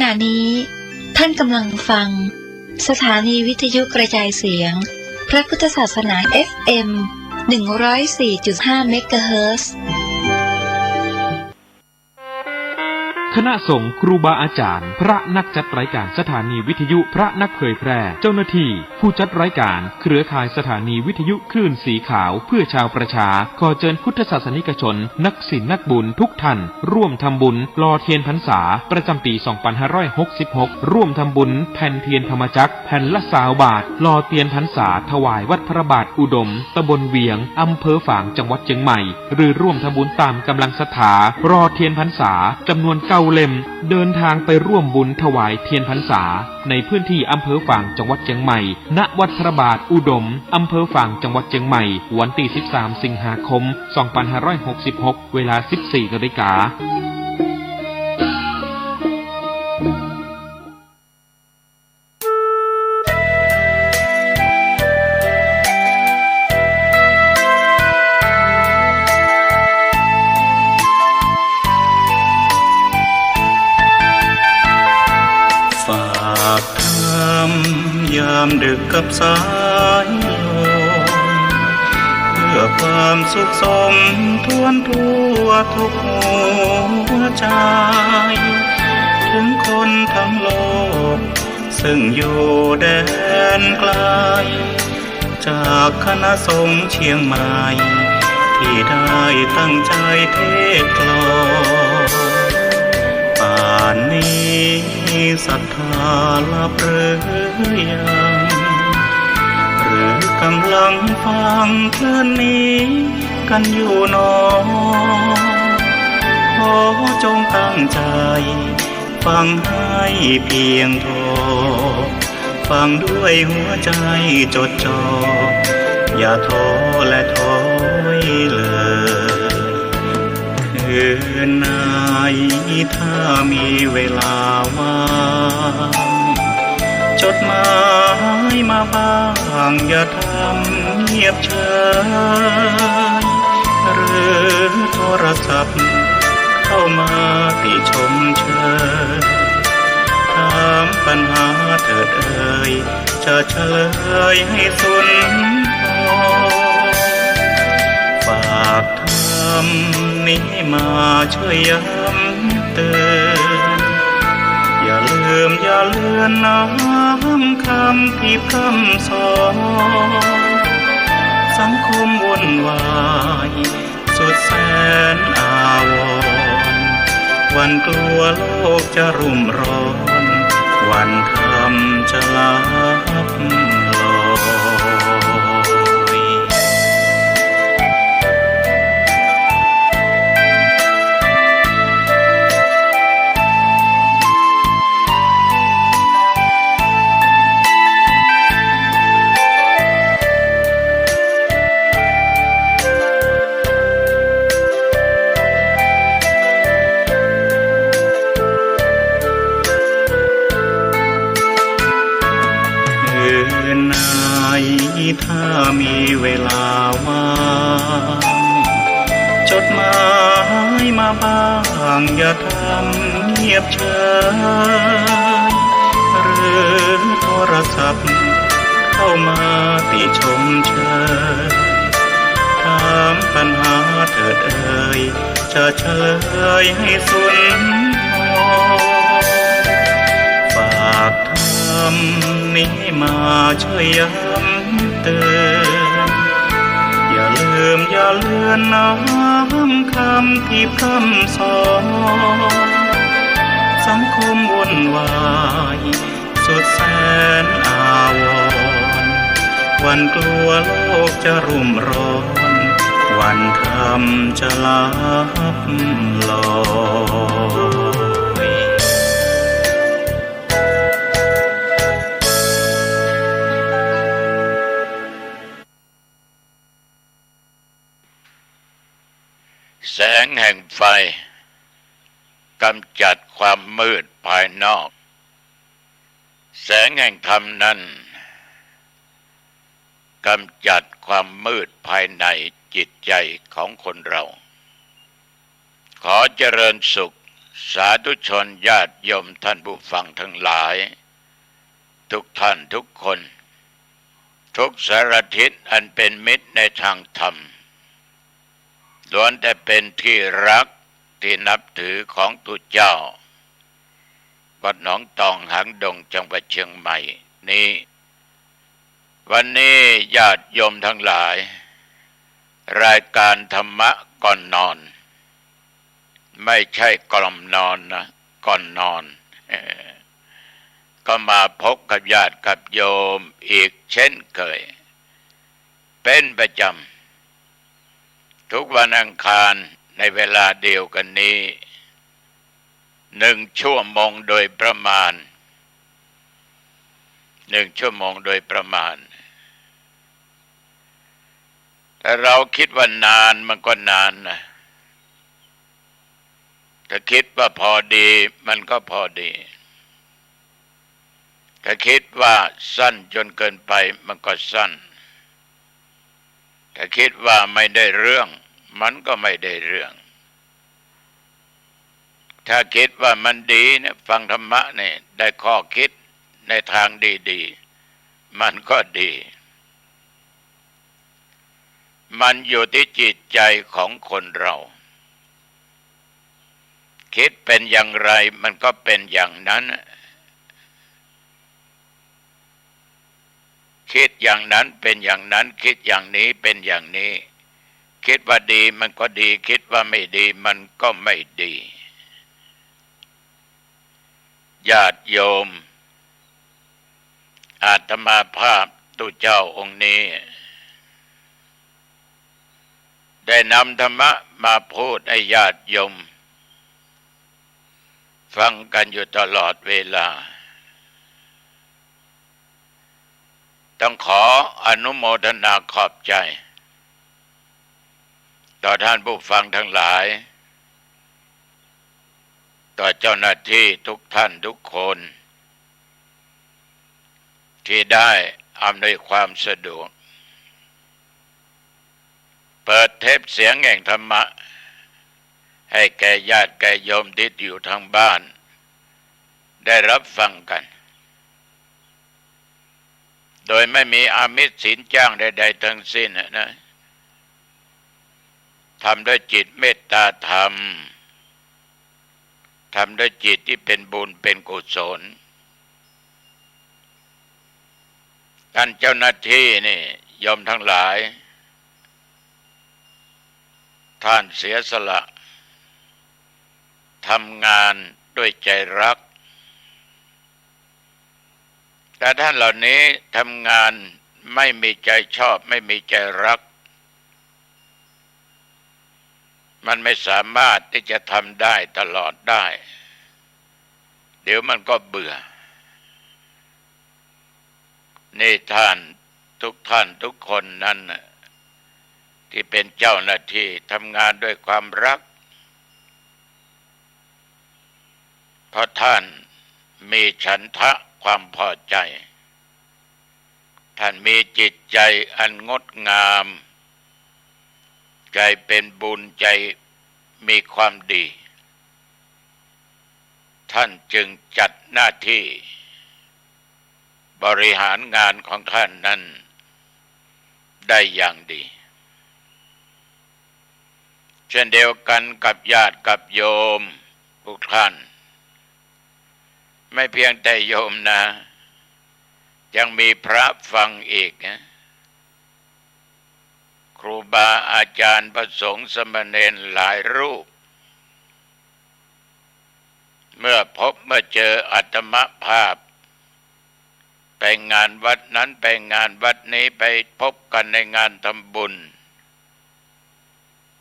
ณะนี้ท่านกำลังฟังสถานีวิทยุกระจายเสียงพระพุทธศาสนา FM 104.5 เมกะเฮิรตซ์คณะสงฆ์ครูบาอาจารย์พระนักจัดรายการสถานีวิทยุพระนักเผยแพร่เจ้าหน้าที่ผู้จัดรายการเครือข่ายสถานีวิทยุคลื่นสีขาวเพื่อชาวประชาขอเชิญพุทธศาสนิกชนนักศีลนักบุญทุกท่านร่วมทำบุญหล่อเทียนพรรษาประจำปี 2566 ร่วมทำบุญแผ่นเทียนธรรมจักรแผ่นละ20 บาทหล่อเทียนพรรษาถวายวัดพระบาทอุดมตำบลเวียงอำเภอฝางจังหวัดเชียงใหม่หรือร่วมทำบุญตามกำลังศรัทธารอเทียนพรรษาจำนวน9 เล่มเดินทางไปร่วมบุญถวายเทียนพรรษาในพื้นที่อำเภอฝางจังหวัดเชียงใหม่ณวัดพระบาทอุดมอำเภอฝางจังหวัดเชียงใหม่วันที่ 13 สิงหาคม 2566 เวลา 14 นาฬิกายามดึกกับสายลมเพื่อความสุขสมทวนทั่วทุกหัวใจถึงคนทั้งโลกซึ่งอยู่แดนไกลจากคณะสงฆ์เชียงใหม่ที่ได้ตั้งใจเทศน์กลอนป่านนี้ศรัทธาลับหรือยังหรือกำลังฟังเพลินนี้กันอยู่หนอขอจงตั้งใจฟังให้เพียงพอฟังด้วยหัวใจจดจ่ออย่าท้อและถอยเลยคืนไหนถ้ามีเวลาว่างจดหมายมาบ้างอย่าทำเงียบเฉยหรือโทรศัพท์เข้ามาติชมเชยถามปัญหาเถิดเอ่ยจะเฉลยให้สุนทรฝากทำนี้มาช่วยย้ำเตือนอย่าลืมอย่าเลือนน้ำคำที่พร่ำสอนสังคมวุ่นวายสุดแสนอาวรณ์วันกลัวโลกจะรุ่มร้อนวันธรรมจะลับลอยถ้ามีเวลาว่างจดหมายมาบ้างอย่าทำเงียบเฉยหรือโทรศัพท์เข้ามาติชมเชยถามปัญหาเถิดเอ่ยจะเฉลยให้สุนทรฝากทำนี้มาช่วยย้ำเตือนอย่าลืมอย่าเลือนน้ำคำที่พร่ำสอนสังคมวุ่นวายสุดแสนอาวรณ์วันกลัวโลกจะรุ่มร้อนวันธรรมจะลับลอยแสงแห่งไฟกำจัดความมืดภายนอกแสงแห่งธรรมนั้นกำจัดความมืดภายในจิตใจของคนเราขอเจริญสุข สาธุชนญาติโยมท่านผู้ฟังทั้งหลายทุกท่านทุกคนทุกสารทิศอันเป็นมิตรในทางธรรมล้วนแต่เป็นที่รักที่นับถือของตุเจ้าวัดหนองตองหางดงจังหวัดเชียงใหม่นี้วันนี้ญาติโยมทั้งหลายรายการธรรมะก่อนนอนไม่ใช่กล่อมนอนนะก่อนนอนก็มาพบกับญาติกับโยมอีกเช่นเคยเป็นประจำทุกวันอังคารในเวลาเดียวกันนี้1 ชั่วโมงโดยประมาณ1 ชั่วโมงโดยประมาณแต่เราคิดว่านานมันก็นานนะถ้าคิดว่าพอดีมันก็พอดีถ้าคิดว่าสั้นจนเกินไปมันก็สั้นถ้าคิดว่าไม่ได้เรื่องมันก็ไม่ได้เรื่องถ้าคิดว่ามันดีเนี่ยฟังธรรมะเนี่ยได้ข้อคิดในทางดีๆมันก็ดีมันอยู่ที่จิตใจของคนเราคิดเป็นอย่างไรมันก็เป็นอย่างนั้นคิดอย่างนั้นเป็นอย่างนั้นคิดอย่างนี้เป็นอย่างนี้คิดว่าดีมันก็ดีคิดว่าไม่ดีมันก็ไม่ดีญาติโยมอาตมาภาพตุเจ้าองค์นี้ได้นำธรรมะมาพูดให้ญาติโยมฟังกันอยู่ตลอดเวลาต้องขออนุโมทนาขอบใจต่อท่านผู้ฟังทั้งหลายต่อเจ้าหน้าที่ทุกท่านทุกคนที่ได้อำนวยความสะดวกเปิดเทปเสียงแห่งธรรมะให้แก่ญาติแก่โยมที่อยู่ทางบ้านได้รับฟังกันโดยไม่มีอามิสสินจ้างใดๆทั้งสิ้นนะทำด้วยจิตเมตตาธรรมทำด้วยจิตที่เป็นบุญเป็นกุศลท่านเจ้าหน้าที่นี่โยมทั้งหลายท่านเสียสละทำงานด้วยใจรักแต่ท่านเหล่านี้ทำงานไม่มีใจชอบไม่มีใจรักมันไม่สามารถที่จะทำได้ตลอดได้เดี๋ยวมันก็เบื่อนี่ท่านทุกคนนั้นที่เป็นเจ้าหน้าที่ทำงานด้วยความรักเพราะท่านมีฉันทะความพอใจท่านมีจิตใจอันงดงามใจเป็นบุญใจมีความดีท่านจึงจัดหน้าที่บริหารงานของท่านนั้นได้อย่างดีเช่นเดียวกันกับญาติกับโยมทุกท่านไม่เพียงแต่โยมนะยังมีพระฟังอีกนะครูบาอาจารย์พระสงฆ์สมณเณรหลายรูปเมื่อพบเมื่อเจออาตมภาพไปงานวัดนั้นไปงานวัดนี้ไปพบกันในงานทำบุญ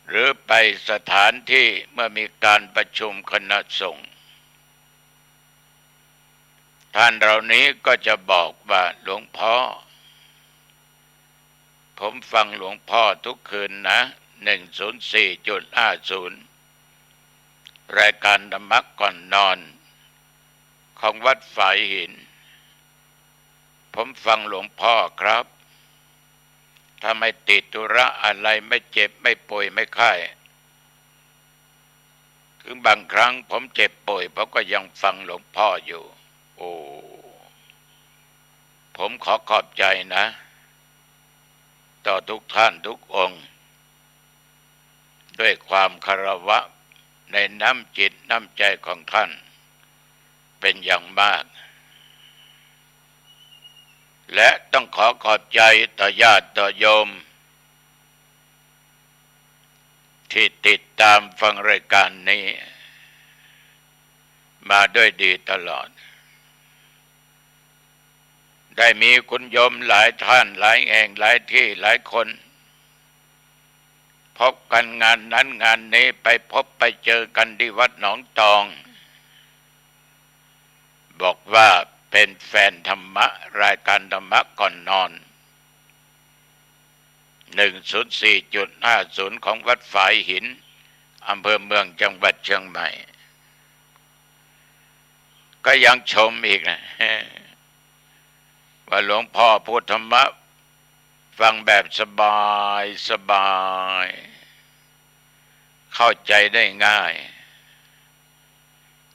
หรือไปสถานที่เมื่อมีการประชุมคณะสงฆ์ท่านเหล่านี้ก็จะบอกว่าหลวงพ่อผมฟังหลวงพ่อทุกคืนนะ104.50รายการธรรมะก่อนนอนของวัดฝายหินผมฟังหลวงพ่อครับถ้าไม่ติดธุระอะไรไม่เจ็บไม่ป่วยไม่ไข้ คือบางครั้งผมเจ็บป่วยผมก็ยังฟังหลวงพ่ออยู่โอ้ผมขอขอบใจนะต่อทุกท่านทุกองค์ด้วยความคารวะในน้ำจิตน้ำใจของท่านเป็นอย่างมากและต้องขอขอบใจต่อญาติต่อโยมที่ติดตามฟังรายการนี้มาด้วยดีตลอดได้มีคุณโยมหลายท่านหลายแห่งหลายที่หลายคนพบกันงานนั้นงานนี้ไปพบไปเจอกันที่วัดหนองตองบอกว่าเป็นแฟนธรรมะรายการธรรมะก่อนนอน 104.50 ของวัดฝายหินอำเภอเมืองจังหวัดเชียงใหม่ก็ยังชมอีกนะว่าหลวงพ่อพูดธรรมะฟังแบบสบายสบายเข้าใจได้ง่าย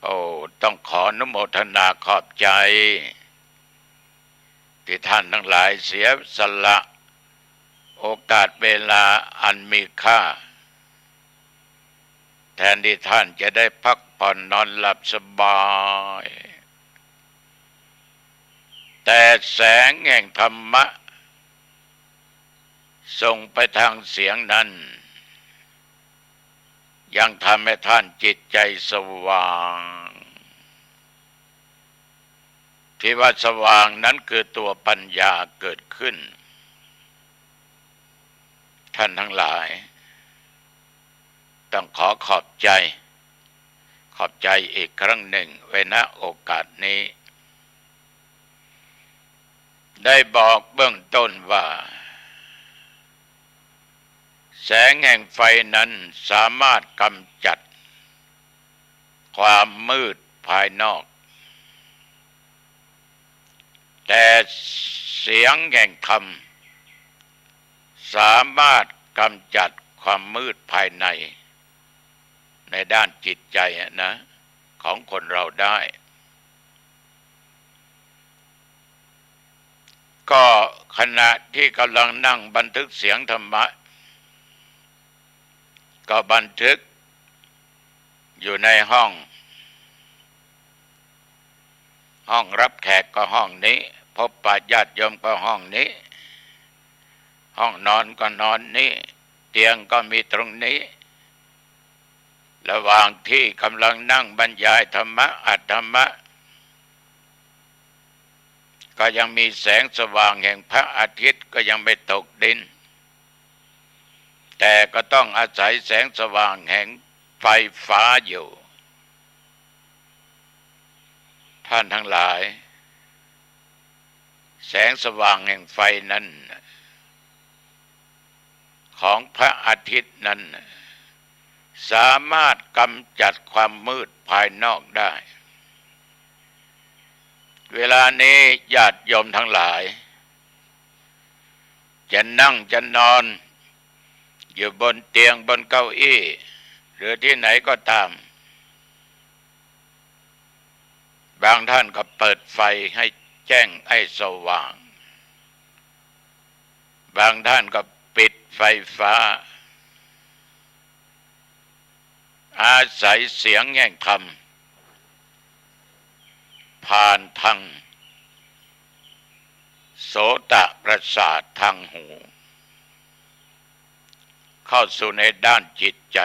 โอ้ต้องขออนุโมทนาขอบใจที่ท่านทั้งหลายเสียสละโอกาสเวลาอันมีค่าแทนที่ท่านจะได้พักผ่อนนอนหลับสบายแต่แสงแห่งธรรมะส่งไปทางเสียงนั้นยังทำให้ท่านจิตใจสว่างที่ว่าสว่างนั้นคือตัวปัญญาเกิดขึ้นท่านทั้งหลายต้องขอขอบใจอีกครั้งหนึ่งไว้ณโอกาสนี้ได้บอกเบื้องต้นว่าแสงแห่งไฟนั้นสามารถกำจัดความมืดภายนอกแต่เสียงแห่งธรรมสามารถกำจัดความมืดภายในด้านจิตใจนะของคนเราได้ก็ขณะที่กำลังนั่งบันทึกเสียงธรรมะก็บันทึกอยู่ในห้องรับแขกก็ห้องนี้พบปะญาติโยมก็ห้องนี้ห้องนอนก็นอนนี้เตียงก็มีตรงนี้ระหว่างที่กำลังนั่งบรรยายธรรมะอัดธรรมะก็ยังมีแสงสว่างแห่งพระอาทิตย์ก็ยังไม่ตกดินแต่ก็ต้องอาศัยแสงสว่างแห่งไฟฟ้าอยู่ท่านทั้งหลายแสงสว่างแห่งไฟนั้นของพระอาทิตย์นั้นสามารถกำจัดความมืดภายนอกได้เวลานี้ญาติโยมทั้งหลายจะนั่งจะนอนอยู่บนเตียงบนเก้าอี้หรือที่ไหนก็ตามบางท่านก็เปิดไฟให้แจ้งให้สว่างบางท่านก็ปิดไฟฟ้าอาศัยเสียงแห่งธรรมผ่านทางโสตประสาททางหูเข้าสู่ในด้านจิตใจ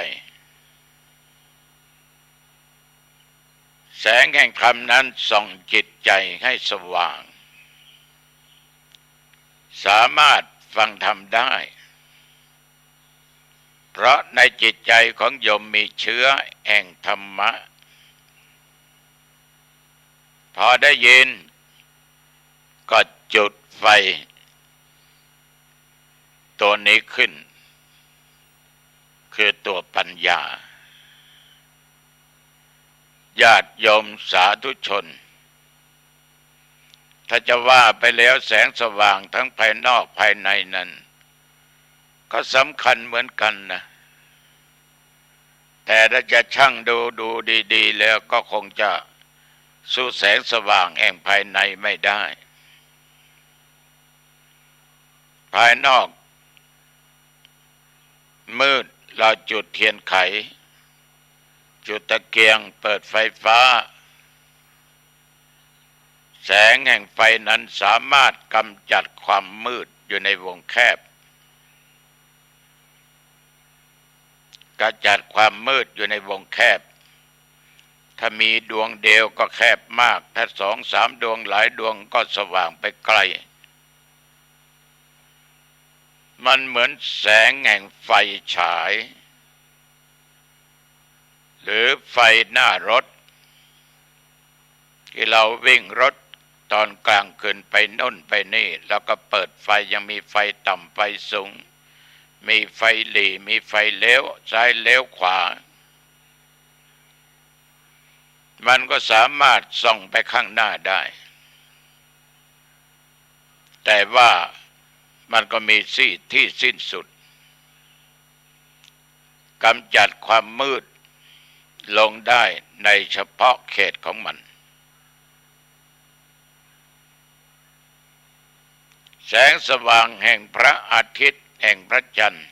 แสงแห่งธรรมนั้นส่องจิตใจให้สว่างสามารถฟังธรรมได้เพราะในจิตใจของโยมมีเชื้อแห่งธรรมะพอได้ยินก็จุดไฟตัวนี้ขึ้นคือตัวปัญญาญาติโยมสาธุชนถ้าจะว่าไปแล้วแสงสว่างทั้งภายนอกภายในนั้นก็สำคัญเหมือนกันนะ แต่ถ้าจะชั่งดูดีๆแล้วก็คงจะสู้แสงสว่างแห่งภายในไม่ได้ภายนอกมืดเราจุดเทียนไขจุดตะเกียงเปิดไฟฟ้าแสงแห่งไฟนั้นสามารถกำจัดความมืดอยู่ในวงแคบกำจัดความมืดอยู่ในวงแคบถ้ามีดวงเดียวก็แคบมากถ้า2-3 ดวงหลายดวงก็สว่างไปไกลมันเหมือนแสงแห่งไฟฉายหรือไฟหน้ารถที่เราวิ่งรถตอนกลางคืนไปโน่นไปนี่แล้วก็เปิดไฟยังมีไฟต่ำไฟสูงมีไฟหลีมีไฟเลี้ยวซ้ายเลี้ยวขวามันก็สามารถส่องไปข้างหน้าได้แต่ว่ามันก็มีที่สิ้นสุดกำจัดความมืดลงได้ในเฉพาะเขตของมันแสงสว่างแห่งพระอาทิตย์แห่งพระจันทร์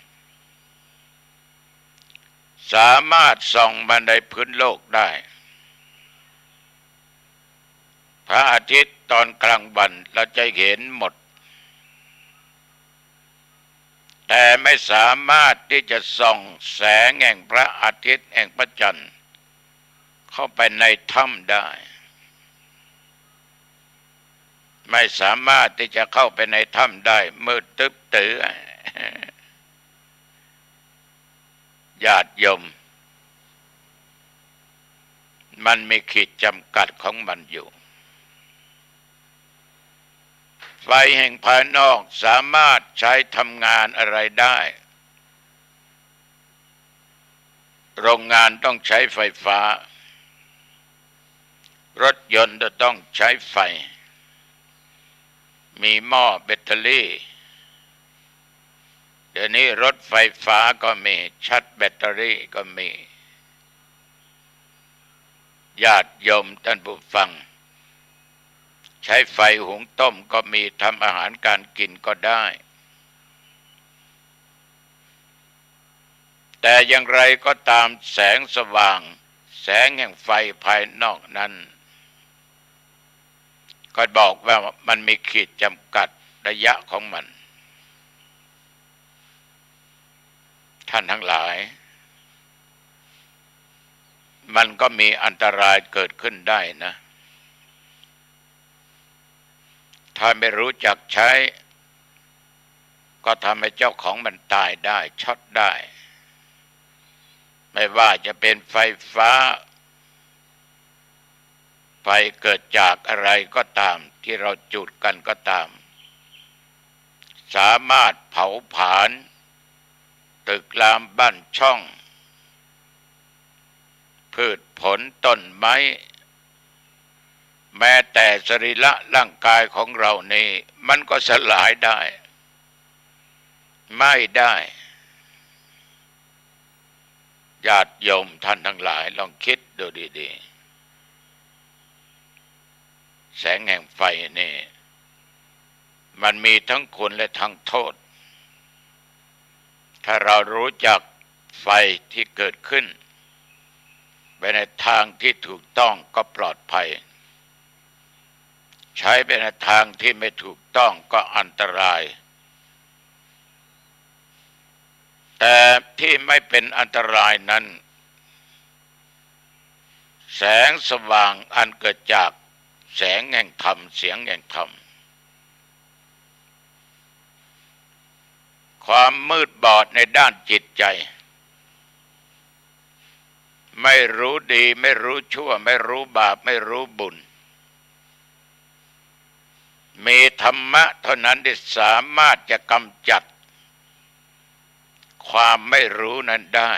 สามารถส่องมาในพื้นโลกได้พระอาทิตย์ตอนกลางวันเราจะเห็นหมดแต่ไม่สามารถที่จะส่องแสงแห่งพระอาทิตย์แห่งพระจันทร์เข้าไปในถ้ำได้ไม่สามารถที่จะเข้าไปในถ้ำได้มืดตึ๊บตื้อญาติโยมมันมีขีดจำกัดของมันอยู่ไฟแห่งภายนอกสามารถใช้ทำงานอะไรได้โรงงานต้องใช้ไฟฟ้ารถยนต์จะต้องใช้ไฟมีหม้อแบตเตอรี่เดี๋ยวนี้รถไฟฟ้าก็มีชาร์จแบตเตอรี่ก็มีญาติโยมท่านผู้ฟังใช้ไฟหุงต้มก็มีทำอาหารการกินก็ได้แต่อย่างไรก็ตามแสงสว่างแสงแห่งไฟภายนอกนั้นก็บอกว่ามันมีขีดจำกัดระยะของมันท่านทั้งหลายมันก็มีอันตรายเกิดขึ้นได้นะถ้าไม่รู้จักใช้ก็ทำให้เจ้าของมันตายได้ช็อตได้ไม่ว่าจะเป็นไฟฟ้าไฟเกิดจากอะไรก็ตามที่เราจุดกันก็ตามสามารถเผาผลาญตึกรามบ้านช่องพืชผลต้นไม้แม้แต่สรีระร่างกายของเรานี่มันก็สลายได้ไม่ได้ญาติโยมท่านทั้งหลายลองคิดดูดีๆแสงแห่งไฟนี่มันมีทั้งคุณและทั้งโทษถ้าเรารู้จักไฟที่เกิดขึ้นไปในทางที่ถูกต้องก็ปลอดภัยใช้ไปในทางที่ไม่ถูกต้องก็อันตรายแต่ที่ไม่เป็นอันตรายนั้นแสงสว่างอันเกิดจากแสงแห่งธรรมเสียงแห่งธรรมความมืดบอดในด้านจิตใจไม่รู้ดีไม่รู้ชั่วไม่รู้บาปไม่รู้บุญมีธรรมะเท่านั้นที่สามารถจะกำจัดความไม่รู้นั้นได้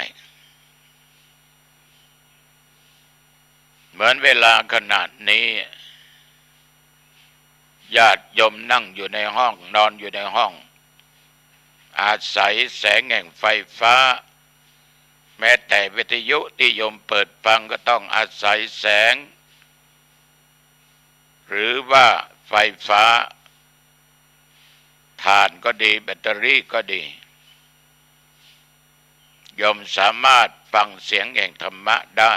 เหมือนเวลาขนาดนี้ญาติโยมนั่งอยู่ในห้องนอนอยู่ในห้องอาศัยแสงแห่งไฟฟ้า แม้แต่วิทยุที่โยมเปิดฟังก็ต้องอาศัยแสงหรือว่าไฟฟ้าถ่านก็ดีแบตเตอรี่ก็ดีโยมสามารถฟังเสียงแห่งธรรมะได้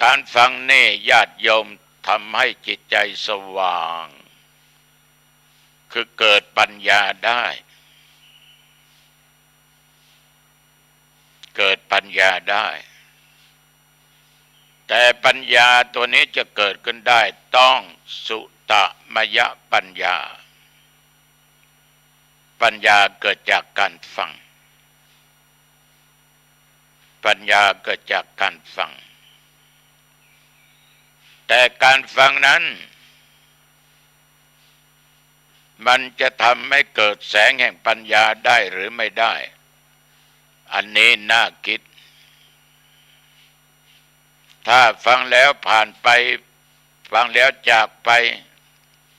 การฟังนี่ญาติโยมทำให้จิตใจสว่างคือเกิดปัญญาได้เกิดปัญญาได้แต่ปัญญาตัวนี้จะเกิดขึ้นได้ต้องสุตมยปัญญาปัญญาเกิดจากการฟังปัญญาเกิดจากการฟังแต่การฟังนั้นมันจะทำให้เกิดแสงแห่งปัญญาได้หรือไม่ได้อันนี้น่าคิดถ้าฟังแล้วผ่านไปฟังแล้วจากไป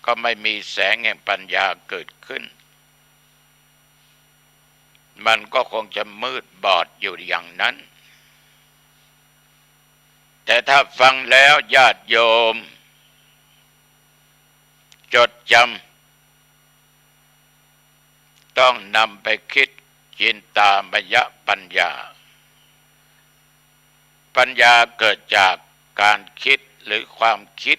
ก็ไม่มีแสงแห่งปัญญาเกิดขึ้นมันก็คงจะมืดบอดอยู่อย่างนั้นแต่ถ้าฟังแล้วญาติโยมจดจำต้องนำไปคิดจินตามยปัญญาปัญญาเกิดจากการคิดหรือความคิด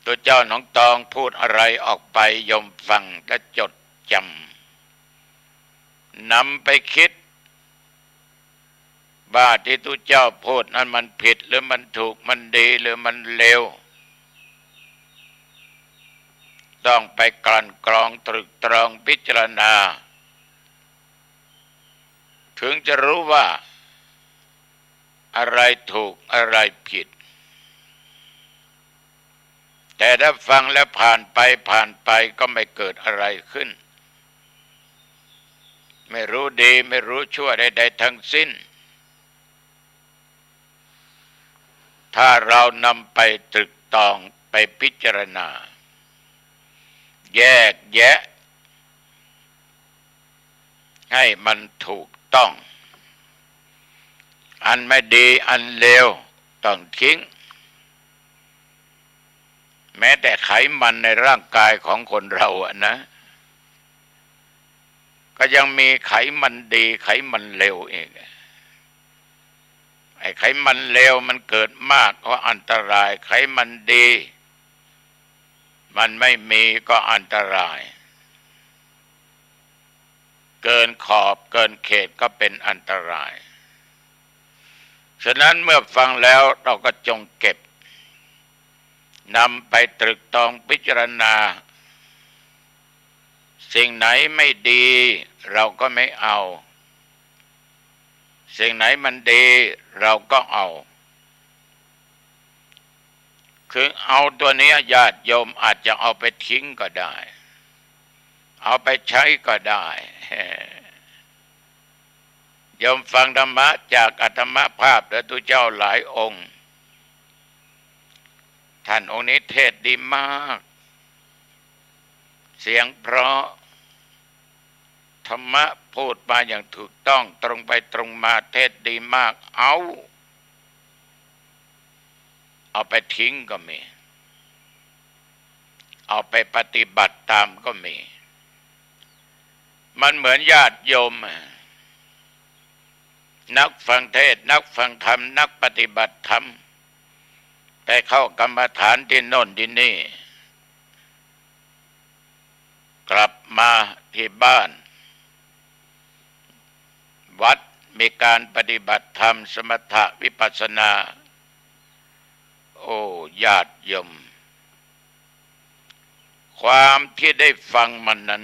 ตัวเจ้าน้องตองพูดอะไรออกไปโยมฟังและจดจำนำไปคิดว่าที่ตัวเจ้าพูดนั้นมันผิดหรือมันถูกมันดีหรือมันเลวต้องไปกลั่นกรองตรึกตรองพิจารณาถึงจะรู้ว่าอะไรถูกอะไรผิดแต่ถ้าฟังแล้วผ่านไปก็ไม่เกิดอะไรขึ้นไม่รู้ดีไม่รู้ชั่วใดๆทั้งสิ้นถ้าเรานำไปตรึกตรองไปพิจารณาแยกแยะให้มันถูกต้องอันไม่ดีอันเลวต้องทิ้งแม้แต่ไขมันในร่างกายของคนเราอะนะก็ยังมีไขมันดีไขมันเลวอีกไอ้ไขมันเลวมันเกิดมากก็อันตรายไขมันดีมันไม่มีก็อันตรายเกินขอบเกินเขตก็เป็นอันตรายฉะนั้นเมื่อฟังแล้วเราก็จงเก็บนำไปตรึกตรองพิจารณาสิ่งไหนไม่ดีเราก็ไม่เอาสิ่งไหนมันดีเราก็เอาคือเอาตัวนี้ญาติโยมอาจจะเอาไปทิ้งก็ได้เอาไปใช้ก็ได้โยมฟังธรรมะจากอัตมภาพและตุเจ้าหลายองค์ท่านองค์นี้เทศดีมากเสียงเพราะธรรมะพูดมาอย่างถูกต้องตรงไปตรงมาเทศดีมากเอาไปทิ้งก็มีเอาไปปฏิบัติตามก็มีมันเหมือนญาติโยมนักฟังเทศนักฟังธรรมนักปฏิบัติธรรมไปเข้ากรรมฐานที่โน่นที่นี่กลับมาที่บ้านวัดมีการปฏิบัติธรรมสมถะวิปัสสนาโอ้ญาติโยมความที่ได้ฟังมันนั้น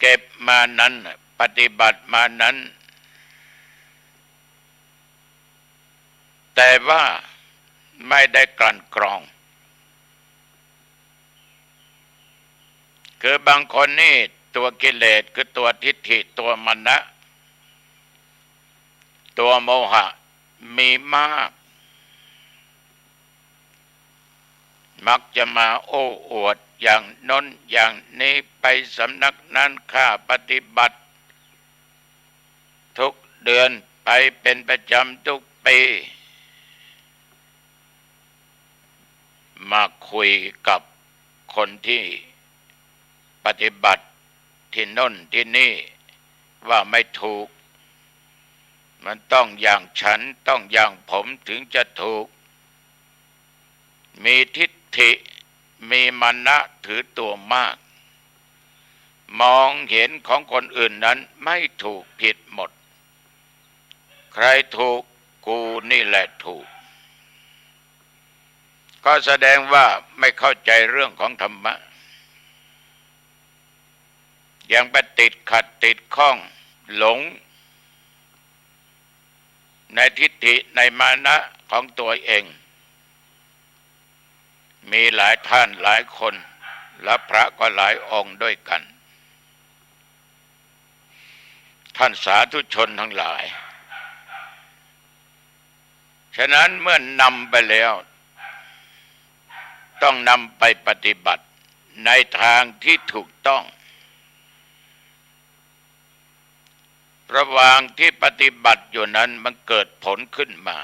เก็บมานั้นปฏิบัติมานั้นแต่ว่าไม่ได้กลั่นกรองคือบางคนนี่ตัวกิเลสคือตัวทิฏฐิตัวมานะตัวโมหะมีมาก มักจะมาโอ้อวดอย่างน้นอย่างนี้ไปสำนักนั้นข้าปฏิบัติทุกเดือนไปเป็นประจำทุกปีมาคุยกับคนที่ปฏิบัติที่โน่นที่นี่ว่าไม่ถูกมันต้องอย่างฉันต้องอย่างผมถึงจะถูกมีทิฏฐิมีมานะถือตัวมากมองเห็นของคนอื่นนั้นไม่ถูกผิดหมดใครถูกกูนี่แหละถูกก็แสดงว่าไม่เข้าใจเรื่องของธรรมะยังไปติดขัดติดข้องหลงในทิฏฐิในมานะของตัวเองมีหลายท่านหลายคนและพระก็หลายองค์ด้วยกันท่านสาธุชนทั้งหลายฉะนั้นเมื่อนำไปแล้วต้องนำไปปฏิบัติในทางที่ถูกต้องระหว่างที่ปฏิบัติอยู่นั้นมันเกิดผลขึ้นมา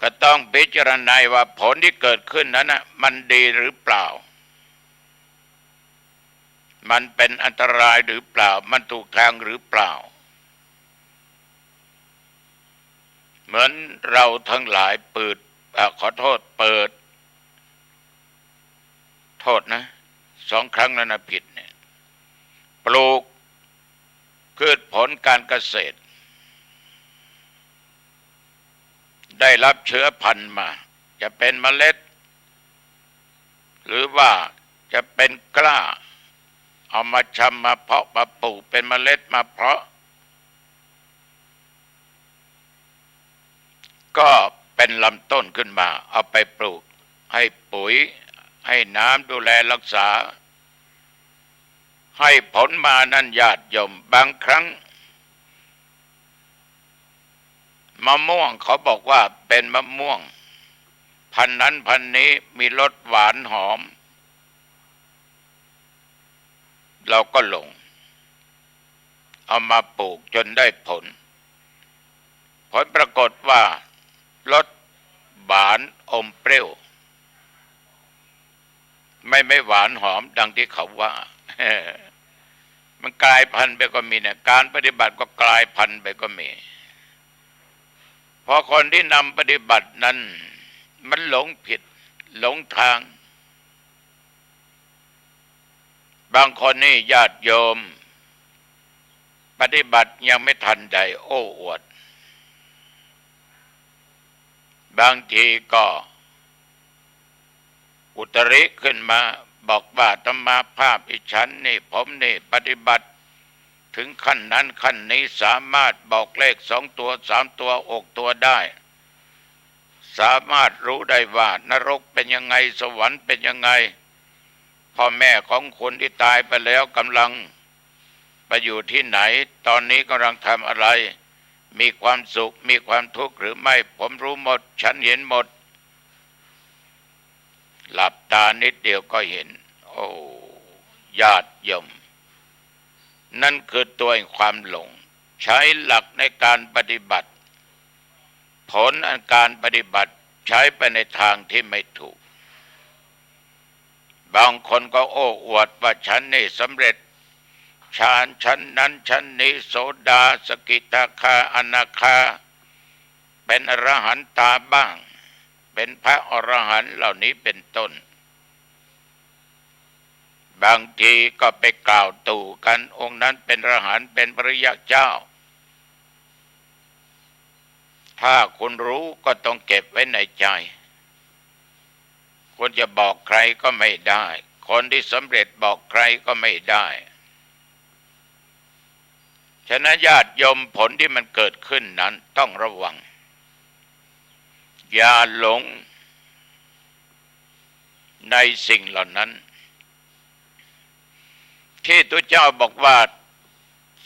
ก็ต้องพิจารณาว่าผลที่เกิดขึ้นนั้นมันดีหรือเปล่ามันเป็นอันตรายหรือเปล่ามันถูกทางหรือเปล่าเหมือนเราทั้งหลายเปิดโทษนะ2 ครั้งแล้วนะผิดเนี่ยปลูกพืชผลการเกษตรได้รับเชื้อพันธุ์มาจะเป็นเมล็ดหรือว่าจะเป็นกล้าเอามาชำมาเพาะมาปลูกเป็นเมล็ดมาเพาะก็เป็นลำต้นขึ้นมาเอาไปปลูกให้ปุ๋ยให้น้ำดูแลรักษาให้ผลมานั่นญาติโยมบางครั้งมะม่วงเขาบอกว่าเป็นมะม่วงพันธุ์นั้นพันธุ์นี้มีรสหวานหอมเราก็หลงเอามาปลูกจนได้ผลปรากฏว่ารสหวานอมเปรี้ยวไม่หวานหอมดังที่เขาว่า มันกลายพันธุ์ไปก็มีเนี่ยการปฏิบัติก็กลายพันธุ์ไปก็มีพอคนที่นำปฏิบัตินั้นมันหลงผิดหลงทางบางคนนี่ญาติโยมปฏิบัติยังไม่ทันใดโอ้อวดบางทีก็อุตริขึ้นมาบอกว่าธรรมาภาพอิฉันนี่ผมนี่ปฏิบัติถึงขั้นนั้นขั้นนี้สามารถบอกเลข2 ตัว3 ตัว6 ตัวได้สามารถรู้ได้ว่านรกเป็นยังไงสวรรค์เป็นยังไงพ่อแม่ของคนที่ตายไปแล้วกำลังไปอยู่ที่ไหนตอนนี้กำลังทำอะไรมีความสุขมีความทุกข์หรือไม่ผมรู้หมดฉันเห็นหมดหลับตานิดเดียวก็เห็นโอ้ญาติโยมนั่นคือตัวแห่งความหลงใช้หลักในการปฏิบัติผลอันการปฏิบัติใช้ไปในทางที่ไม่ถูกบางคนก็โอ้อวดว่าฉันนี่สำเร็จฌานชั้นนั้นชั้นนี้โสดาสกิทาคาอนาคาเป็นอรหันตาบ้างเป็นพระอรหันต์เหล่านี้เป็นต้นบางทีก็ไปกล่าวตู่กันองค์นั้นเป็นอรหันต์เป็นพระยาเจ้าถ้าคุณรู้ก็ต้องเก็บไว้ในใจคุณจะบอกใครก็ไม่ได้คนที่สำเร็จบอกใครก็ไม่ได้ฉะนั้นญาติโยมผลที่มันเกิดขึ้นนั้นต้องระวังอย่าหลงในสิ่งเหล่านั้นที่ตัวเจ้าบอกว่า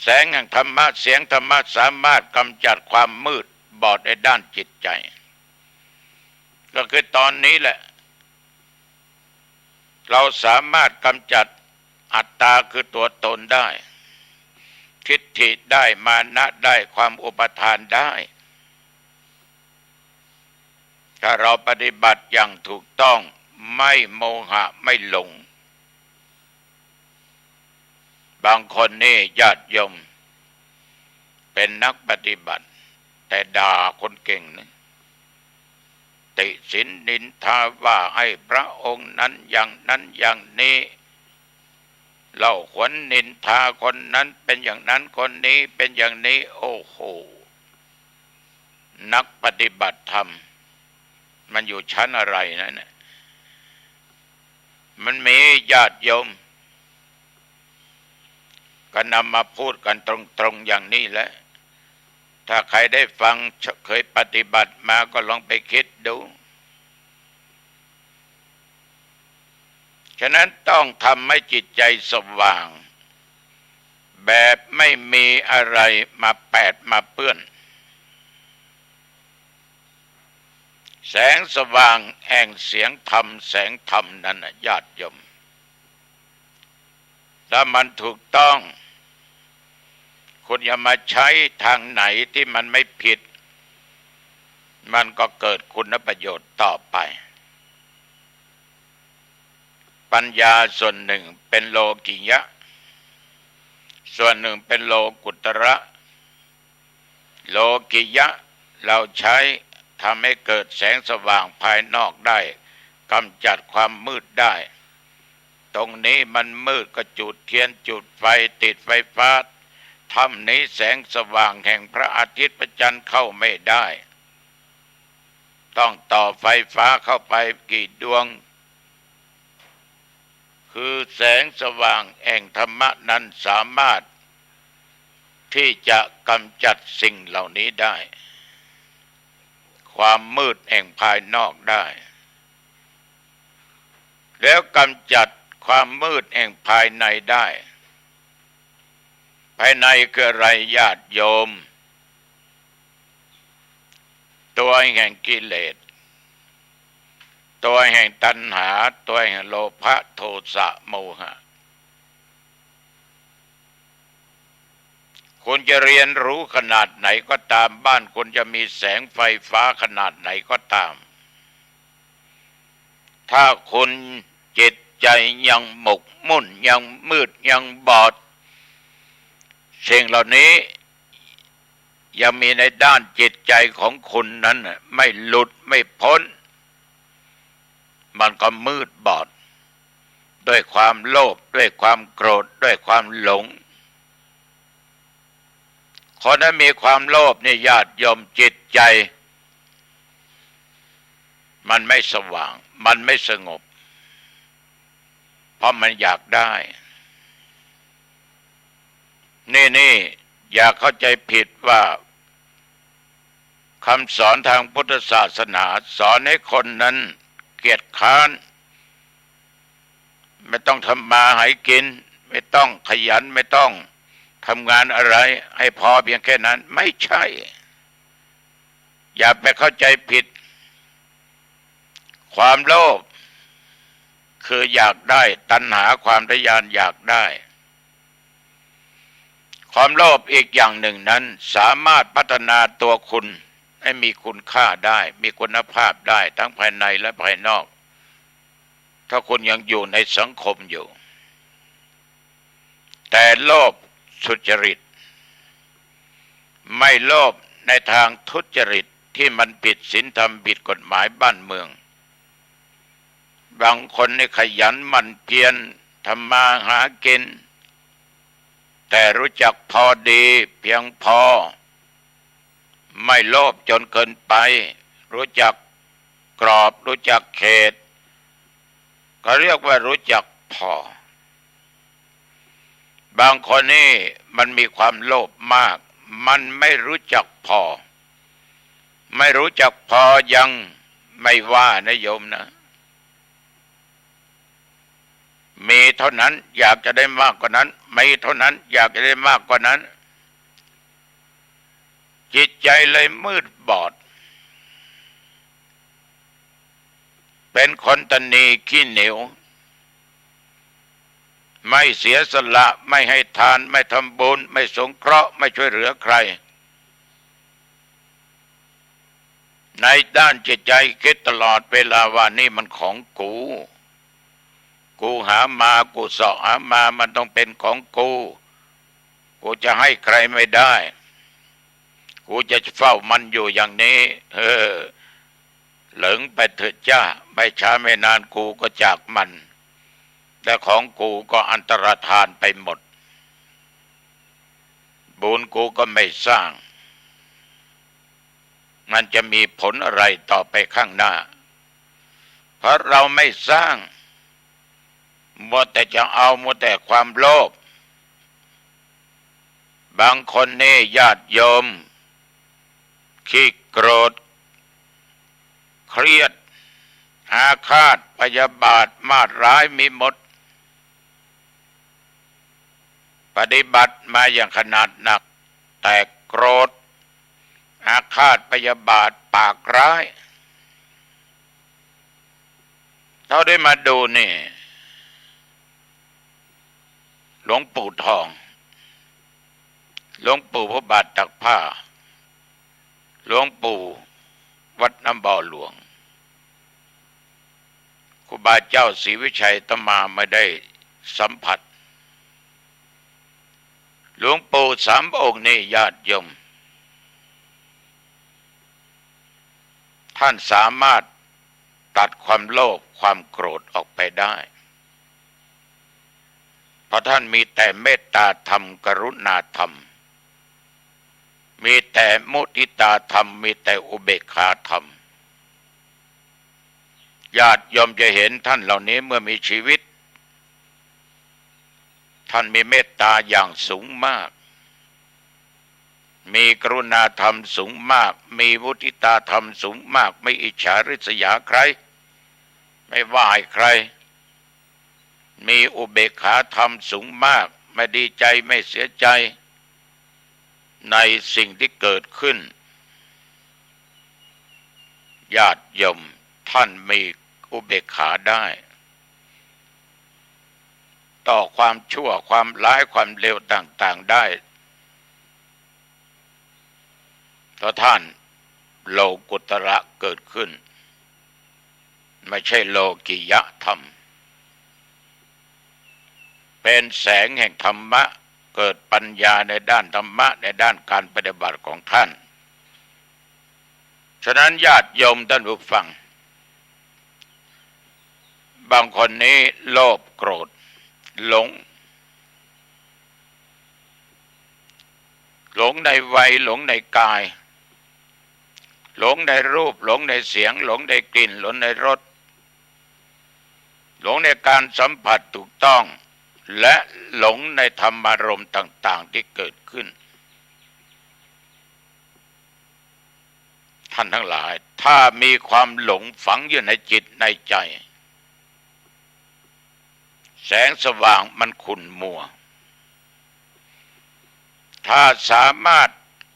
แสงแห่งธรรมะเสียงธรรมะสามารถกำจัดความมืดบอดในด้านจิตใจ ก็คือตอนนี้แหละเราสามารถกำจัดอัตตาคือตัวตนได้ทิฏฐิได้มานะได้ความอุปทานได้ถ้าเราปฏิบัติอย่างถูกต้องไม่โมหะไม่หลงบางคนนี่ญาติโยมเป็นนักปฏิบัติแต่ด่าคนเก่งนะติฉินนินทาว่าให้พระองค์นั้นอย่างนี้เล่าขวัญนินทาคนนั้นเป็นอย่างนั้นคนนี้เป็นอย่างนี้โอ้โหนักปฏิบัติธรรมมันอยู่ชั้นอะไรนั่นน่ะมันมีญาติโยมก็นำมาพูดกันตรงๆอย่างนี้แหละถ้าใครได้ฟังเคยปฏิบัติมาก็ลองไปคิดดูฉะนั้นต้องทำให้จิตใจสว่างแบบไม่มีอะไรมาแปดมาเปื้อนแสงสว่างแห่งเสียงธรรมแสงธรรมนั้นญาติโยมถ้ามันถูกต้องคุณอย่ามาใช้ทางไหนที่มันไม่ผิดมันก็เกิดคุณประโยชน์ต่อไปปัญญาส่วนหนึ่งเป็นโลกิยะส่วนหนึ่งเป็นโลกุตระโลกิยะเราใช้ทำให้เกิดแสงสว่างภายนอกได้กำจัดความมืดได้ตรงนี้มันมืดก็จุดเทียนจุดไฟติดไฟฟ้าถ้ำนี้แสงสว่างแห่งพระอาทิตย์พระจันทร์เข้าไม่ได้ต้องต่อไฟฟ้าเข้าไปกี่ดวงคือแสงสว่างแห่งธรรมะนั้นสามารถที่จะกำจัดสิ่งเหล่านี้ได้ความมืดแห่งภายนอกได้แล้วกำจัดความมืดแห่งภายในได้ภายในคืออะไรญาติโยมตัวแห่งกิเลสตัวแห่งตัณหาตัวแห่งโลภะโทสะโมหะคุณจะเรียนรู้ขนาดไหนก็ตามบ้านคุณจะมีแสงไฟฟ้าขนาดไหนก็ตามถ้าคุณจิตใจยังหมกมุ่นยังมืดยังบอดสิ่งเหล่านี้ยังมีในด้านจิตใจของคุณนั้นไม่หลุดไม่พ้นมันก็มืดบอดด้วยความโลภด้วยความโกรธด้วยความหลงคนที่มีความโลภนี่ญาติโยมจิตใจมันไม่สว่างมันไม่สงบเพราะมันอยากได้นี่อย่าเข้าใจผิดว่าคำสอนทางพุทธศาสนาสอนให้คนนั้นเกียจคร้านไม่ต้องทำมาหากินไม่ต้องขยันไม่ต้องทำงานอะไรให้พอเพียงแค่นั้นไม่ใช่อย่าไปเข้าใจผิดความโลภคืออยากได้ตัณหาความทะยานอยากได้ความโลภอีกอย่างหนึ่งนั้นสามารถพัฒนาตัวคุณให้มีคุณค่าได้มีคุณภาพได้ทั้งภายในและภายนอกถ้าคุณยังอยู่ในสังคมอยู่แต่โลภสุจริตไม่โลภในทางทุจริตที่มันผิดศีลธรรมผิดกฎหมายบ้านเมืองบางคนนี่ขยันหมั่นเพียรทำมาหากินแต่รู้จักพอดีเพียงพอไม่โลภจนเกินไปรู้จักกรอบรู้จักเขตก็เรียกว่ารู้จักพอบางคนนี่มันมีความโลภมากมันไม่รู้จักพอไม่รู้จักพอยังไม่ว่านะโยมนะมีเท่านั้นอยากจะได้มากกว่านั้นมีเท่านั้นอยากจะได้มากกว่านั้นจิตใจเลยมืดบอด เป็นคนตนีขี้เหนียวไม่เสียสละไม่ให้ทานไม่ทำบุญไม่สงเคราะห์ไม่ช่วยเหลือใครในด้านจิตใจคิดตลอดเวลาว่านี่มันของกูหามากูเสาะหามามันต้องเป็นของกูจะให้ใครไม่ได้กูจะเฝ้ามันอยู่อย่างนี้เหลิงไปเถิดจ้าไม่ช้าไม่นานกูก็จากมันแต่ของกูก็อันตรธานไปหมดบุญกูก็ไม่สร้างมันจะมีผลอะไรต่อไปข้างหน้าเพราะเราไม่สร้างมัวแต่จะเอามัวแต่ความโลภบางคนนี่ญาติโยมขี้โกรธเครียดอาฆาตพยาบาทมาดร้ายมีหมดปฏิบัติมาอย่างขนาดหนักแต่โกรธอาฆาตพยาบาทปากร้ายเราได้มาดูนี่หลวงปู่ทองหลวงปู่พระบาทตักผ้าหลวงปู่วัดน้ำบ่อหลวงครูบาเจ้าศรีวิชัยตมาไม่ได้สัมผัสหลวงปู่สามพระองค์นี้ญาติโยมท่านสามารถตัดความโลภความโกรธออกไปได้เพราะท่านมีแต่เมตตาธรรมกรุณาธรรมมีแต่มุทิตาธรรมมีแต่อุเบกขาธรรมญาติโยมจะเห็นท่านเหล่านี้เมื่อมีชีวิตท่านมีเมตตาอย่างสูงมากมีกรุณาธรรมสูงมากมีมุทิตาธรรมสูงมากไม่อิจฉาริษยาใครไม่ว่าใครมีอุเบกขาธรรมสูงมากไม่ดีใจไม่เสียใจในสิ่งที่เกิดขึ้นญาติโยมท่านมีอุเบกขาได้ต่อความชั่วความร้ายความเลวต่างๆได้เพราะท่านโลกุตระเกิดขึ้นไม่ใช่โลกิยธรรมเป็นแสงแห่งธรรมะเกิดปัญญาในด้านธรรมะในด้านการปฏิบัติของท่านฉะนั้นญาติโยมท่านผู้ฟังบางคนนี้โลภโกรธหลงในวัยหลงในกายหลงในรูปหลงในเสียงหลงในกลิ่นหลงในรสหลงในการสัมผัสถูกต้องและหลงในธรรมารมณ์ต่างๆที่เกิดขึ้นท่านทั้งหลายถ้ามีความหลงฝังอยู่ในจิตในใจแสงสว่างมันขุ่นมัวถ้าสามารถ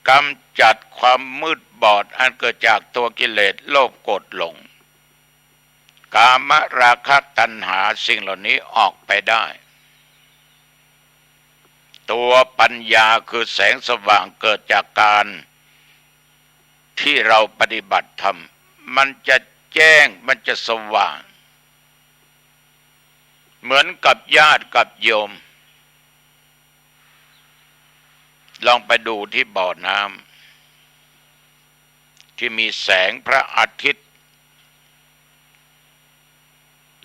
กำจัดความมืดบอดอันเกิดจากตัวกิเลสโลภโกรธหลงกามราคะตัณหาสิ่งเหล่านี้ออกไปได้ตัวปัญญาคือแสงสว่างเกิดจากการที่เราปฏิบัติธรรมมันจะแจ้งมันจะสว่างเหมือนกับญาติกับโยมลองไปดูที่บ่อน้ำที่มีแสงพระอาทิตย์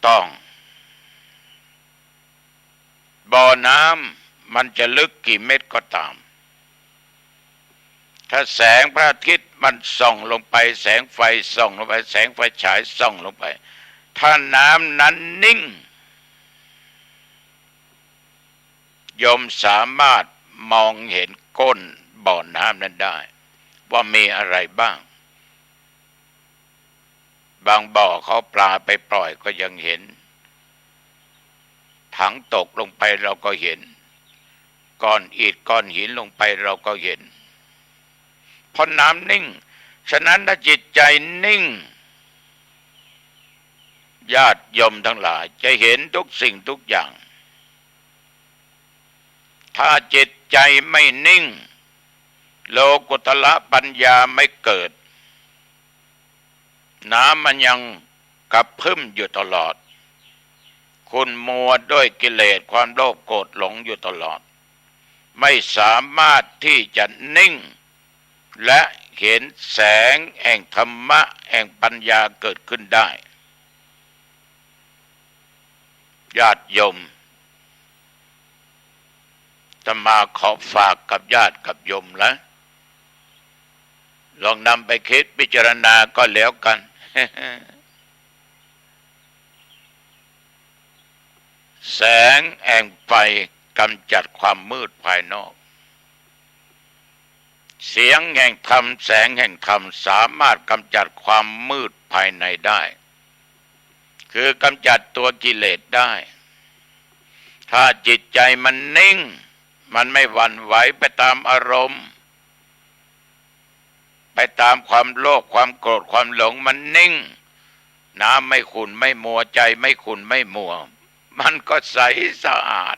ต้องบ่อน้ำมันจะลึกกี่เมตรก็ตามถ้าแสงพระอาทิตย์มันส่องลงไปแสงไฟส่องลงไปแสงไฟฉายส่องลงไปถ้าน้ำนั้นนิ่งโยมสามารถมองเห็นก้นบ่อน้ำนั้นได้ว่ามีอะไรบ้างบางบ่อเขาปลาไปปล่อยก็ยังเห็นถังตกลงไปเราก็เห็นก้อนอิฐก้อนหินลงไปเราก็เห็นเพราะน้ำนิ่งฉะนั้นถ้าจิตใจนิ่ง ญาติโยมทั้งหลายจะเห็นทุกสิ่งทุกอย่างถ้าจิตใจไม่นิ่งโลกุตละปัญญาไม่เกิดน้ำมันยังกระพึ่มอยู่ตลอดคุณมัวด้วยกิเลสความโลภโกรธหลงอยู่ตลอดไม่สามารถที่จะนิ่งและเห็นแสงแห่งธรรมะแห่งปัญญาเกิดขึ้นได้ญาติโยมจะมาขอฝากกับญาติกับโยมแล้วลองนำไปคิดพิจารณาก็แล้วกัน แสงแห่งไฟกำจัดความมืดภายนอกเสียงแห่งธรรมแสงแห่งธรรมสามารถกำจัดความมืดภายในได้คือกำจัดตัวกิเลสได้ถ้าจิตใจมันนิ่งมันไม่หวั่นไหวไปตามอารมณ์ไปตามความโลภความโกรธความหลงมันนิ่งน้ำไม่ขุ่นไม่มัวใจไม่ขุ่นไม่มัวมันก็ใสสะอาด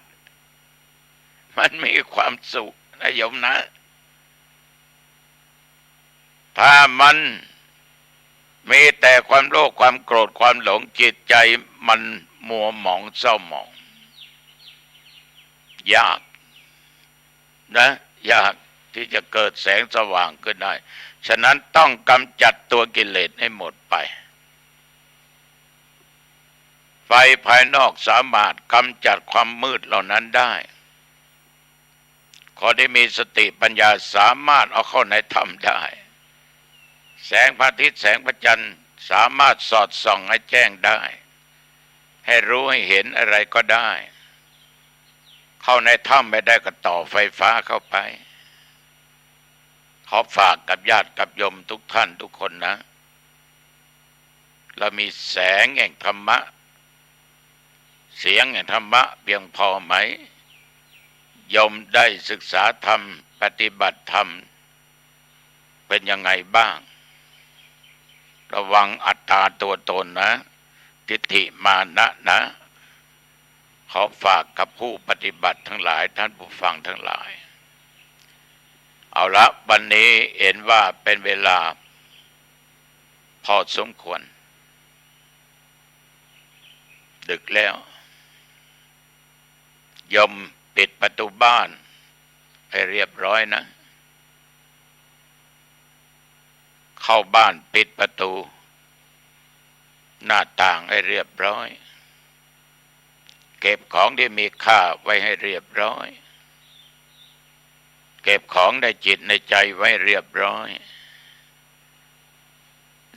มันมีความสุขนะโยมนะถ้ามันมีแต่ความโลภความโกรธความหลงจิตใจมันมัวหมองเศร้าหมองยากนะยากที่จะเกิดแสงสว่างขึ้นได้ฉะนั้นต้องกำจัดตัวกิเลสให้หมดไปไฟภายนอกสามารถกำจัดความมืดเหล่านั้นได้ขอได้มีสติปัญญาสามารถเอาเข้าในธรรมได้แสงพระอาทิตย์แสงพระจันทร์สามารถสอดส่องให้แจ้งได้ให้รู้ให้เห็นอะไรก็ได้เข้าในถ้ำไม่ได้ก็ต่อไฟฟ้าเข้าไปขอฝากกับญาติกับโยมทุกท่านทุกคนนะเรามีแสงแห่งธรรมะเสียงแห่งธรรมะเพียงพอไหมโยมได้ศึกษาธรรมปฏิบัติธรรมเป็นยังไงบ้างระวังอัตตาตัวตนนะทิฏฐิมานะนะขอฝากกับผู้ปฏิบัติทั้งหลายท่านผู้ฟังทั้งหลายเอาละวันนี้เห็นว่าเป็นเวลาพอสมควรดึกแล้วโยมปิดประตูบ้านให้เรียบร้อยนะเข้าบ้านปิดประตูหน้าต่างให้เรียบร้อยเก็บของที่มีค่าไว้ให้เรียบร้อยเก็บของในจิตในใจไว้เรียบร้อย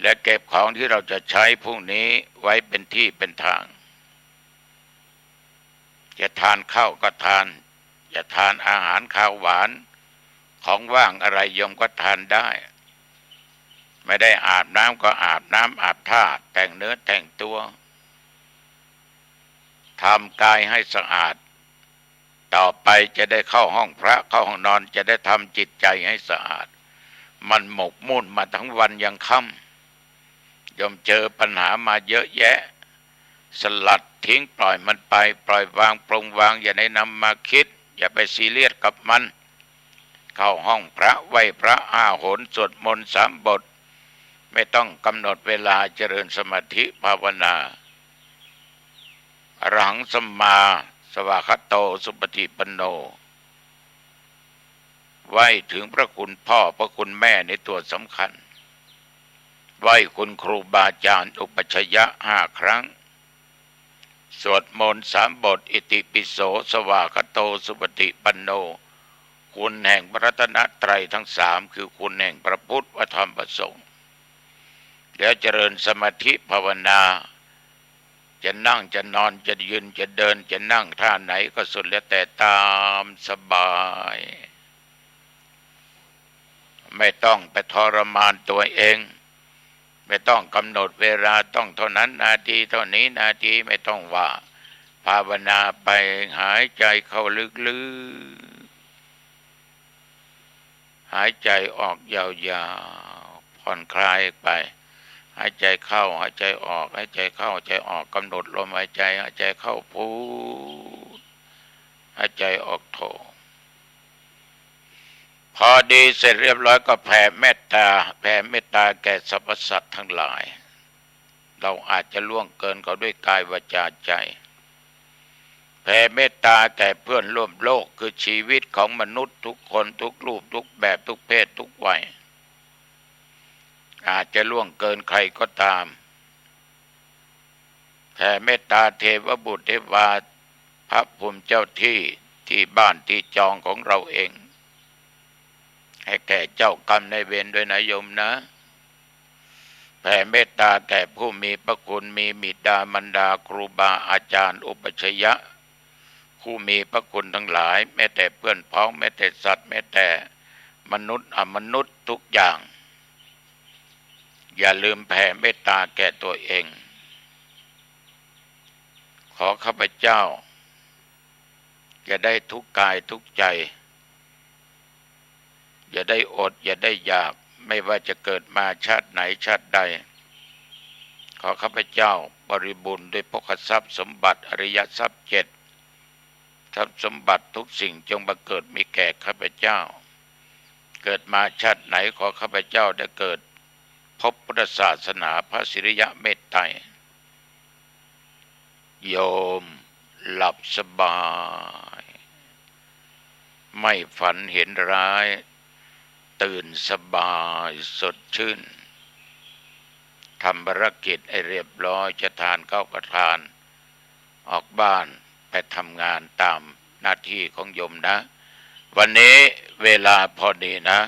และเก็บของที่เราจะใช้พรุ่งนี้ไว้เป็นที่เป็นทางจะทานข้าวก็ทานจะทานอาหารข้าวหวานของว่างอะไรโยมก็ทานได้ไม่ได้อาบน้ำก็อาบน้ำอาบท่าแต่งเนื้อแต่งตัวทำกายให้สะอาดต่อไปจะได้เข้าห้องพระเข้าห้องนอนจะได้ทำจิตใจให้สะอาดมันหมกมุ่นมาทั้งวันยังค่ำยอมเจอปัญหามาเยอะแยะสลัดทิ้งปล่อยมันไปปล่อยวางปรงวางอย่าได้นำมาคิดอย่าไปซีเรียสกับมันเข้าห้องพระไหว้พระ5 หนสวดมนต์3 บทไม่ต้องกำหนดเวลาเจริญสมาธิภาวนาอรหังสัมมาสวากขาโตสุปฏิปันโนไหว้ถึงพระคุณพ่อพระคุณแม่ในตัวสำคัญไหว้คุณครูบาอาจารย์อุปัชฌะย์5 ครั้งสวดมนต์3 บทอิติปิโสสวากขาโตสุปฏิปันโนคุณแห่งพระรัตนตรัยทั้ง3คือคุณแห่งพระพุทธพระธรรมพระสงฆ์แล้วเจริญสมาธิภาวนาจะนั่งจะนอนจะยืนจะเดินจะนั่งท่าไหนก็สุดแล้วแต่ตามสบายไม่ต้องไปทรมานตัวเองไม่ต้องกำหนดเวลาต้องเท่านั้นนาทีเท่านี้นาทีไม่ต้องว่าภาวนาไปหายใจเข้าลึกๆหายใจออกยาวๆผ่อนคลายไป หายใจเข้าหายใจออกหายใจเข้าหายใจออกกำหนดลมหายใจหายใจเข้าพูดหายใจออกโทพอดีเสร็จเรียบร้อยก็แผ่เมตตาแก่สรรพสัตว์ทั้งหลายเราอาจจะล่วงเกินเขาด้วยกายวาจาใจแผ่เมตตาแก่เพื่อนร่วมโลกคือชีวิตของมนุษย์ทุกคนทุกรูปทุกแบบทุกเพศทุกวัยอาจจะล่วงเกินใครก็ตามแผ่เมตตาเทวบุตรเทวาพระภูมิเจ้าที่บ้านที่จองของเราเองให้แก่เจ้ากรรมนายเวรด้วยนะโยมนะแผ่เมตตาแก่ผู้มีพระคุณมีบิดามารดาครูบาอาจารย์อุปัชฌะผู้มีพระคุณทั้งหลายแม้แต่เพื่อนพ้องแม้แต่สัตว์แม้แต่มนุษย์อมนุษย์ทุกอย่างอย่าลืมแผ่เมตตาแก่ตัวเองขอข้าพเจ้าอย่าได้ทุกข์กายทุกข์ใจอย่าได้อดอย่าได้อยากไม่ว่าจะเกิดมาชาติไหนชาติใดขอข้าพเจ้าบริบูรณ์ด้วยภคทรัพย์สมบัติอริยทรัพย์7ทรัพย์สมบัติทุกสิ่งจงบังเกิดมีแก่ข้าพเจ้าเกิดมาชาติไหนขอข้าพเจ้าได้เกิดพบพุทธศาสนาพระสิริยะเมตไตรโยมหลับสบายไม่ฝันเห็นร้ายตื่นสบายสดชื่นทำภารกิจให้เรียบร้อยจะทานข้าวก็ทานออกบ้านไปทำงานตามหน้าที่ของโยมนะวันนี้เวลาพอดีนะ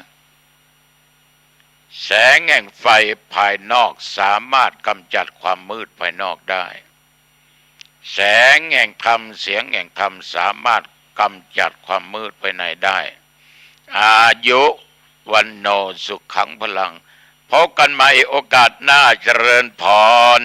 แสงแห่งไฟภายนอกสามารถกำจัดความมืดภายนอกได้แสงแห่งธรรมเสียงแห่งธรรมสามารถกำจัดความมืดภายในได้อายุวันโนสุขขังพลังพบกันใหม่โอกาสหน้าเจริญพร